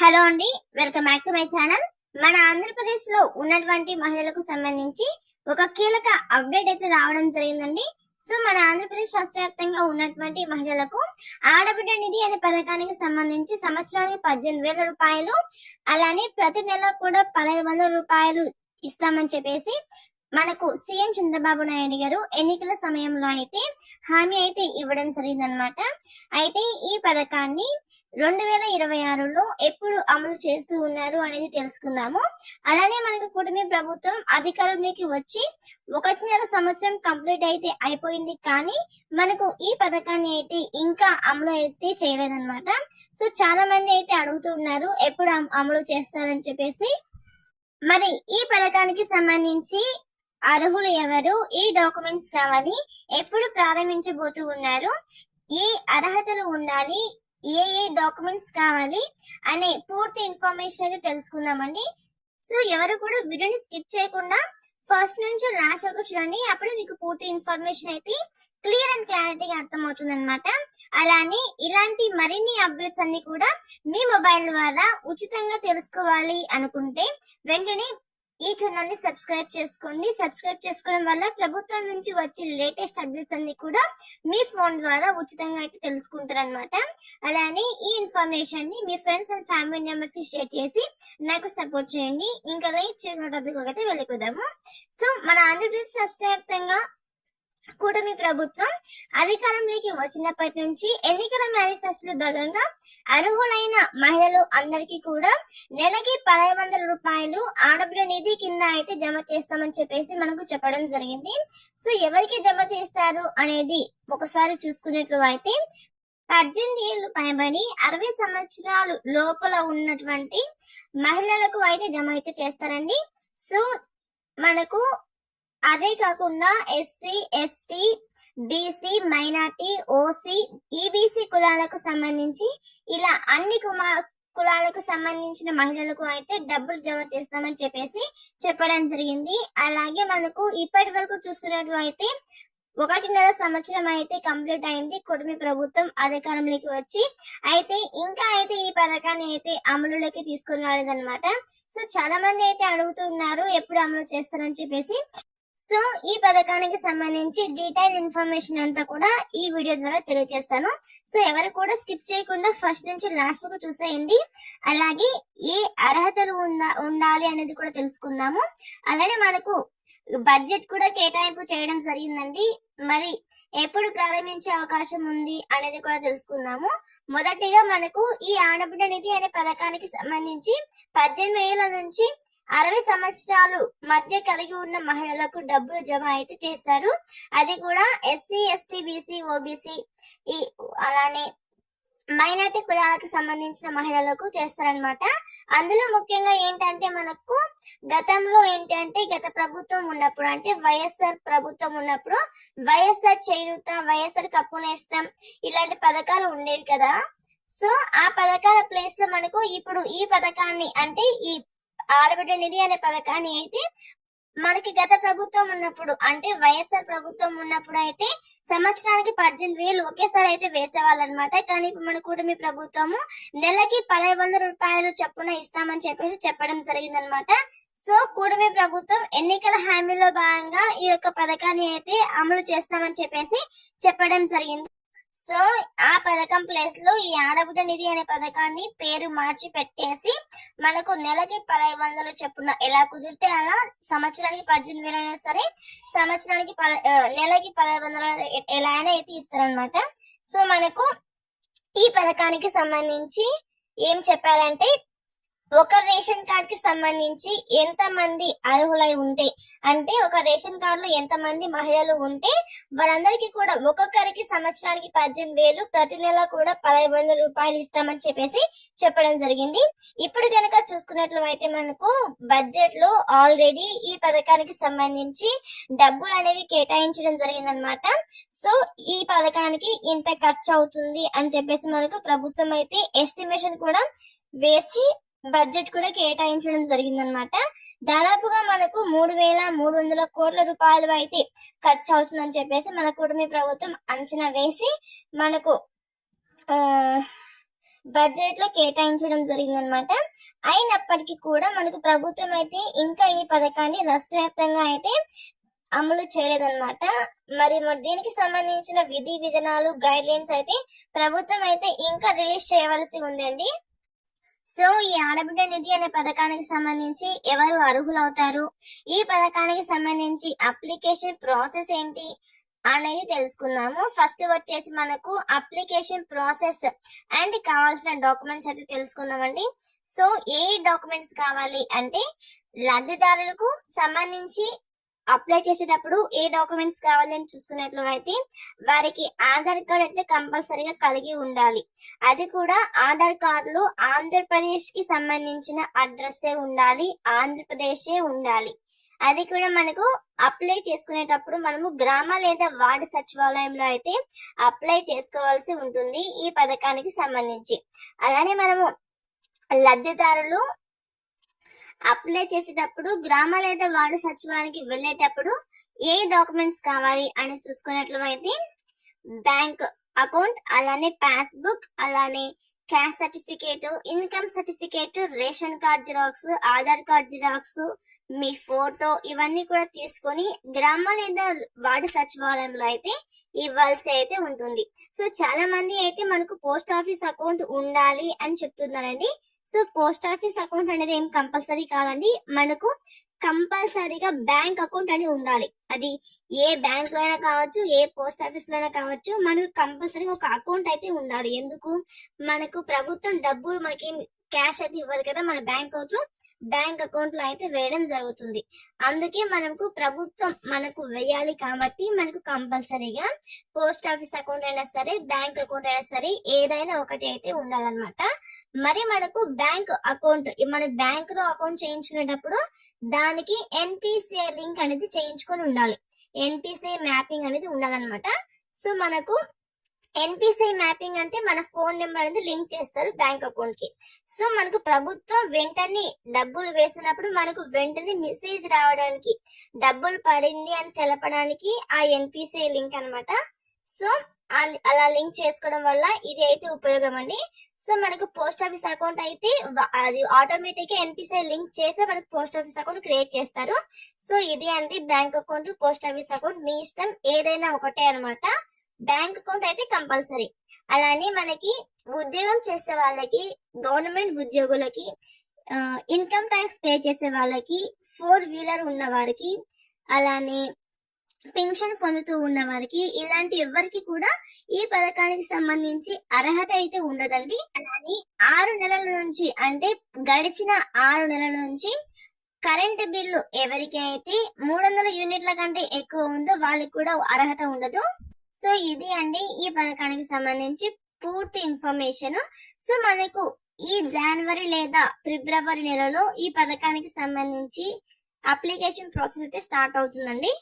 Hello అండి, welcome back to my channel. మన ఆంధ్రప్రదేశ్ లో ఉన్నటువంటి మహిళలకు సంబంధించి ఒక కీలక అప్డేట్ అయితే రావడం జరిగిందండి. సో మన ఆంధ్రప్రదేశ్ రాష్ట్ర వ్యాప్తంగా ఉన్నటువంటి మహిళలకు ఆడబిడ్డ నిధి అనే పథకానికి సంబంధించి సంవత్సరానికి 18,000 రూపాయలు, అలానే ప్రతి నెల కూడా 1,500 రూపాయలు ఇస్తామని చెప్పేసి మనకు సీఎం చంద్రబాబు నాయుడు గారు ఎన్నికల సమయంలో అయితే హామీ అయితే ఇవ్వడం జరిగిందనమాట. అయితే ఈ పథకాన్ని 2026లో ఎప్పుడు అమలు చేస్తూ ఉన్నారు అనేది తెలుసుకుందాము. అలానే మనకు కూటమి ప్రభుత్వం అధికారంలోకి వచ్చి 1.5 సంవత్సరం కంప్లీట్ అయితే అయిపోయింది, కానీ మనకు ఈ పథకాన్ని అయితే ఇంకా అమలు అయితే చేయలేదన్నమాట. సో చాలా మంది అయితే అడుగుతూ ఉన్నారు ఎప్పుడు అమలు చేస్తారని చెప్పేసి. మరి ఈ పథకానికి సంబంధించి అర్హులు ఎవరు, ఈ డాక్యుమెంట్స్ కావాలి, ఎప్పుడు ప్రారంభించబోతూ ఉన్నారు, ఏ అర్హతలు ఉండాలి, ఏ డాక్యుమెంట్స్ కావాలి అనే పూర్తి ఇన్ఫర్మేషన్ అయితే తెలుసుకుందామండి. సో ఎవరు కూడా వీడియోని స్కిప్ చేయకుండా ఫస్ట్ నుంచి లాస్ట్ వరకు చూడండి, అప్పుడు మీకు పూర్తి ఇన్ఫర్మేషన్ అయితే క్లియర్ అండ్ క్లారిటీగా అర్థమవుతుంది అనమాట. అలానే ఇలాంటి మరిన్ని అప్డేట్స్ అన్ని కూడా మీ మొబైల్ ద్వారా ఉచితంగా తెలుసుకోవాలి అనుకుంటే వెంటనే ఈ ఛానల్ ని సబ్స్క్రైబ్ చేసుకోండి. సబ్స్క్రైబ్ చేసుకోవడం వల్ల ప్రభుత్వం నుంచి వచ్చే లేటెస్ట్ అప్డేట్స్ అన్ని కూడా మీ ఫోన్ ద్వారా ఉచితంగా అయితే తెలుసుకుంటారు అనమాట. అలానే ఈ ఇన్ఫర్మేషన్ ని మీ ఫ్రెండ్స్ అండ్ ఫ్యామిలీ మెంబర్స్ కి షేర్ చేసి నాకు సపోర్ట్ చేయండి. ఇంకా లైక్ చేసిన టాపిక్ అయితే వెళ్ళిపోదాము. సో మన ఆంధ్రప్రదేశ్ రాష్ట్ర వ్యాప్తంగా కూటమి ప్రభుత్వం అధికారంలోకి వచ్చినప్పటి నుంచి ఎన్నికల మేనిఫెస్టోలో భాగంగా అర్హులైన మహిళలు అందరికీ కూడా నెలకి 1,500 రూపాయలు ఆడబిడ్డ నిధి కింద అయితే జమ చేస్తామని చెప్పేసి మనకు చెప్పడం జరిగింది. సో ఎవరికి జమ చేస్తారు అనేది ఒకసారి చూసుకున్నట్లు అయితే 18 ఏళ్లు పైబడి 60 సంవత్సరాలు లోపల ఉన్నటువంటి మహిళలకు అయితే జమ అయితే చేస్తారండి. సో మనకు అదే కాకుండా SC, ST, BC, minority, OC, EBC కులాలకు సంబంధించి ఇలా అన్ని కులాలకు సంబంధించిన మహిళలకు అయితే డబ్బులు జమ చేస్తామని చెప్పేసి చెప్పడం జరిగింది. అలాగే మనకు ఇప్పటి వరకు చూసుకున్నట్లు అయితే 1.5 సంవత్సరం అయితే కంప్లీట్ అయింది కూటమి ప్రభుత్వం అధికారంలోకి వచ్చి. అయితే ఇంకా అయితే ఈ పథకాన్ని అయితే అమలులోకి తీసుకుని రాలేదన్నమాట. సో చాలా మంది అయితే అడుగుతున్నారు ఎప్పుడు అమలు చేస్తారని చెప్పేసి. సో ఈ పథకానికి సంబంధించి డీటెయిల్ ఇన్ఫర్మేషన్ అంతా కూడా ఈ వీడియో ద్వారా తెలియజేస్తాను. సో ఎవరు కూడా స్కిప్ చేయకుండా ఫస్ట్ నుంచి లాస్ట్ వరకు చూసేయండి. అలాగే ఏ అర్హతలు ఉండాలి అనేది కూడా తెలుసుకుందాము. అలానే మనకు బడ్జెట్ కూడా కేటాయింపు చేయడం జరిగిందండి. మరి ఎప్పుడు ప్రారంభించే అవకాశం ఉంది అనేది కూడా తెలుసుకుందాము. మొదటిగా మనకు ఈ ఆడబిడ్డ నిధి అనే పథకానికి సంబంధించి 18,000 నుంచి 60 సంవత్సరాలు మధ్య కలిగి ఉన్న మహిళలకు డబ్బులు జమ అయితే చేస్తారు. అది కూడా ఎస్సీ, ఎస్టీ, బీసీ, ఓబీసీ అలానే మైనార్టీ కులాలకు సంబంధించిన మహిళలకు చేస్తారనమాట. అందులో ముఖ్యంగా ఏంటంటే మనకు గతంలో ఏంటంటే గత ప్రభుత్వం ఉన్నప్పుడు అంటే వైఎస్ఆర్ ప్రభుత్వం ఉన్నప్పుడు వైఎస్ఆర్ చేయూత, వైఎస్ఆర్ కప్పు నేస్తం ఇలాంటి పథకాలు ఉండేవి కదా. సో ఆ పథకాల ప్లేస్ లో మనకు ఇప్పుడు ఈ పథకాన్ని అంటే ఈ ఆడబిడ్డ నిధి అనే పథకాన్ని అయితే మనకి గత ప్రభుత్వం ఉన్నప్పుడు అంటే వైఎస్ఆర్ ప్రభుత్వం ఉన్నప్పుడు అయితే సంవత్సరానికి 18,000 ఒకేసారి అయితే వేసేవాళ్ళు అనమాట. కానీ ఇప్పుడు మన కూటమి ప్రభుత్వము నెలకి 1,500 రూపాయలు చొప్పున ఇస్తామని చెప్పేసి చెప్పడం జరిగిందనమాట. సో కూటమి ప్రభుత్వం ఎన్నికల హామీలో భాగంగా ఈ యొక్క పథకాన్ని అయితే అమలు చేస్తామని చెప్పేసి చెప్పడం జరిగింది. సో ఆ పథకం ప్లేస్ లో ఈ ఆడబిడ్డ నిధి అనే పథకాన్ని పేరు మార్చి పెట్టేసి మనకు నెలకి 1,500 చొప్పున ఎలా కుదిరితే అలా సంవత్సరానికి 18,000 అయినా సరే సంవత్సరానికి నెలకి 1,500 ఎలా అయినా అయితే ఇస్తారనమాట. సో మనకు ఈ పథకానికి సంబంధించి ఏం చెప్పారంటే ఒక రేషన్ కార్డ్ కి సంబంధించి ఎంత మంది అర్హులై ఉంటే అంటే ఒక రేషన్ కార్డు లో ఎంత మంది మహిళలు ఉంటే వాళ్ళందరికీ కూడా ఒక్కొక్కరికి సంవత్సరానికి 18,000, ప్రతి నెల కూడా 1,500 రూపాయలు ఇస్తామని చెప్పేసి చెప్పడం జరిగింది. ఇప్పుడు కనుక చూసుకున్నట్లు అయితే మనకు బడ్జెట్ లో ఆల్రెడీ ఈ పథకానికి సంబంధించి డబ్బులు అనేవి కేటాయించడం జరిగిందనమాట. సో ఈ పథకానికి ఇంత ఖర్చు అవుతుంది అని చెప్పేసి మనకు ప్రభుత్వం అయితే ఎస్టిమేషన్ కూడా వేసి బడ్జెట్ కూడా కేటాయించడం జరిగిందనమాట. దాదాపుగా మనకు 3,300 కోట్ల రూపాయలు అయితే ఖర్చు అవుతుందని చెప్పేసి మన కూటమి ప్రభుత్వం అంచనా వేసి మనకు బడ్జెట్ లో కేటాయించడం జరిగిందనమాట. అయినప్పటికీ కూడా మనకు ప్రభుత్వం అయితే ఇంకా ఈ పథకాన్ని రాష్ట్ర వ్యాప్తంగా అయితే అమలు చేయలేదన్నమాట. మరి దీనికి సంబంధించిన విధి విధానాలు గైడ్ లైన్స్ అయితే ప్రభుత్వం అయితే ఇంకా రిలీజ్ చేయవలసి ఉందండి. సో ఈ ఆడబిడ్డ నిధి అనే పథకానికి సంబంధించి ఎవరు అర్హులవుతారు, ఈ పథకానికి సంబంధించి అప్లికేషన్ ప్రాసెస్ ఏంటి అనేది తెలుసుకుందాము. ఫస్ట్ వచ్చేసి మనకు అప్లికేషన్ ప్రాసెస్ అండ్ కావాల్సిన డాక్యుమెంట్స్ అయితే తెలుసుకుందామండి. సో ఏ డాక్యుమెంట్స్ కావాలి అంటే లబ్ధిదారులకు సంబంధించి అప్లై చేసేటప్పుడు ఏ డాక్యుమెంట్స్ కావాలని చూసుకున్నట్లు అయితే వారికి ఆధార్ కార్డ్ అయితే కంపల్సరీగా కలిగి ఉండాలి. అది కూడా ఆధార్ కార్డులో ఆంధ్రప్రదేశ్ కి సంబంధించిన అడ్రస్ ఉండాలి, ఆంధ్రప్రదేశే ఉండాలి. అది కూడా మనకు అప్లై చేసుకునేటప్పుడు మనము గ్రామ లేదా వార్డు సచివాలయంలో అయితే అప్లై చేసుకోవాల్సి ఉంటుంది ఈ పథకానికి సంబంధించి. అలానే మనము లబ్ధిదారులు అప్లై చేసేటప్పుడు గ్రామ లేదా వార్డు సచివాలయానికి వెళ్ళేటప్పుడు ఏ డాక్యుమెంట్స్ కావాలి అని చూసుకున్నట్లు అయితే బ్యాంక్ అకౌంట్, అలానే పాస్బుక్, అలానే caste certificate, income certificate, ration card xerox, Aadhaar card xerox, మీ ఫోటో ఇవన్నీ కూడా తీసుకొని గ్రామ లేదా వార్డు సచివాలయంలో అయితే ఇవ్వాల్సి అయితే ఉంటుంది. సో చాలా మంది అయితే మనకు పోస్ట్ ఆఫీస్ అకౌంట్ ఉండాలి అని చెప్తున్నారండి. సో పోస్ట్ ఆఫీస్ అకౌంట్ అనేది ఏం కంపల్సరీ కాదండి, మనకు కంపల్సరీగా బ్యాంక్ అకౌంట్ అని ఉండాలి. అది ఏ బ్యాంక్ లో అయినా కావచ్చు, ఏ పోస్ట్ ఆఫీస్ లో అయినా కావచ్చు, మనకు కంపల్సరీగా ఒక అకౌంట్ అయితే ఉండాలి. ఎందుకు, మనకు ప్రభుత్వం డబ్బులు మనకి క్యాష్ అయితే ఇవ్వదు కదా, మన బ్యాంక్ అకౌంట్ లో అయితే వేయడం జరుగుతుంది. అందుకే మనకు ప్రభుత్వం మనకు వేయాలి కాబట్టి మనకు కంపల్సరీగా పోస్ట్ ఆఫీస్ అకౌంట్ అయినా సరే, బ్యాంక్ అకౌంట్ అయినా సరే ఏదైనా ఒకటి అయితే ఉండాలన్నమాట. మరి మనకు బ్యాంక్ అకౌంట్, మన బ్యాంక్ లో అకౌంట్ చేయించుకునేటప్పుడు దానికి ఎన్పిసిఐ లింక్ అనేది చేయించుకొని ఉండాలి. ఎన్పిసిఐ మ్యాపింగ్ అనేది ఉండాలన్నమాట. సో మనకు ఎన్పిసిఐ మ్యాపింగ్ అంటే మన ఫోన్ నెంబర్ అనేది లింక్ చేస్తారు బ్యాంక్ అకౌంట్ కి. సో మనకు ప్రభుత్వం వెంటనే డబ్బులు వేసినప్పుడు మనకు వెంటనే మెసేజ్ రావడానికి, డబ్బులు పడింది అని తెలపడానికి ఆ ఎన్పిసిఐ లింక్ అన్నమాట. సో అలా లింక్ చేసుకోవడం వల్ల ఇది అయితే ఉపయోగం అండి. సో మనకు పోస్ట్ ఆఫీస్ అకౌంట్ అయితే అది ఆటోమేటిక్ గా ఎన్పిసిఐ లింక్ చేసి మనకు పోస్ట్ ఆఫీస్ అకౌంట్ క్రియేట్ చేస్తారు. సో ఇది అంటే bank account, post office account మీ ఇష్టం, ఏదైనా ఒకటే అన్నమాట. బ్యాంక్ అకౌంట్ అయితే కంపల్సరీ. అలానే మనకి ఉద్యోగం చేసే వాళ్ళకి, గవర్నమెంట్ ఉద్యోగులకి, ఇన్కమ్ ట్యాక్స్ పే చేసే వాళ్ళకి, 4 వీలర్ ఉన్న వారికి, అలానే పెన్షన్ పొందుతూ ఉన్న వారికి, ఇలాంటి ఎవరికి కూడా ఈ పథకానికి సంబంధించి అర్హత అయితే ఉండదండి. అలానే 6 నెలల నుంచి, అంటే గడిచిన 6 నెలల నుంచి కరెంట్ బిల్లు ఎవరికి అయితే 300 యూనిట్ల కంటే ఎక్కువ ఉందో వాళ్ళకి కూడా అర్హత ఉండదు. సో ఇది అండి ఈ పథకానికి సంబంధించి పూర్తి ఇన్ఫర్మేషన్. సో మనకు ఈ జనవరి లేదా ఫిబ్రవరి నెలలో ఈ పథకానికి సంబంధించి అప్లికేషన్ ప్రాసెస్ అయితే స్టార్ట్ అవుతుందండి.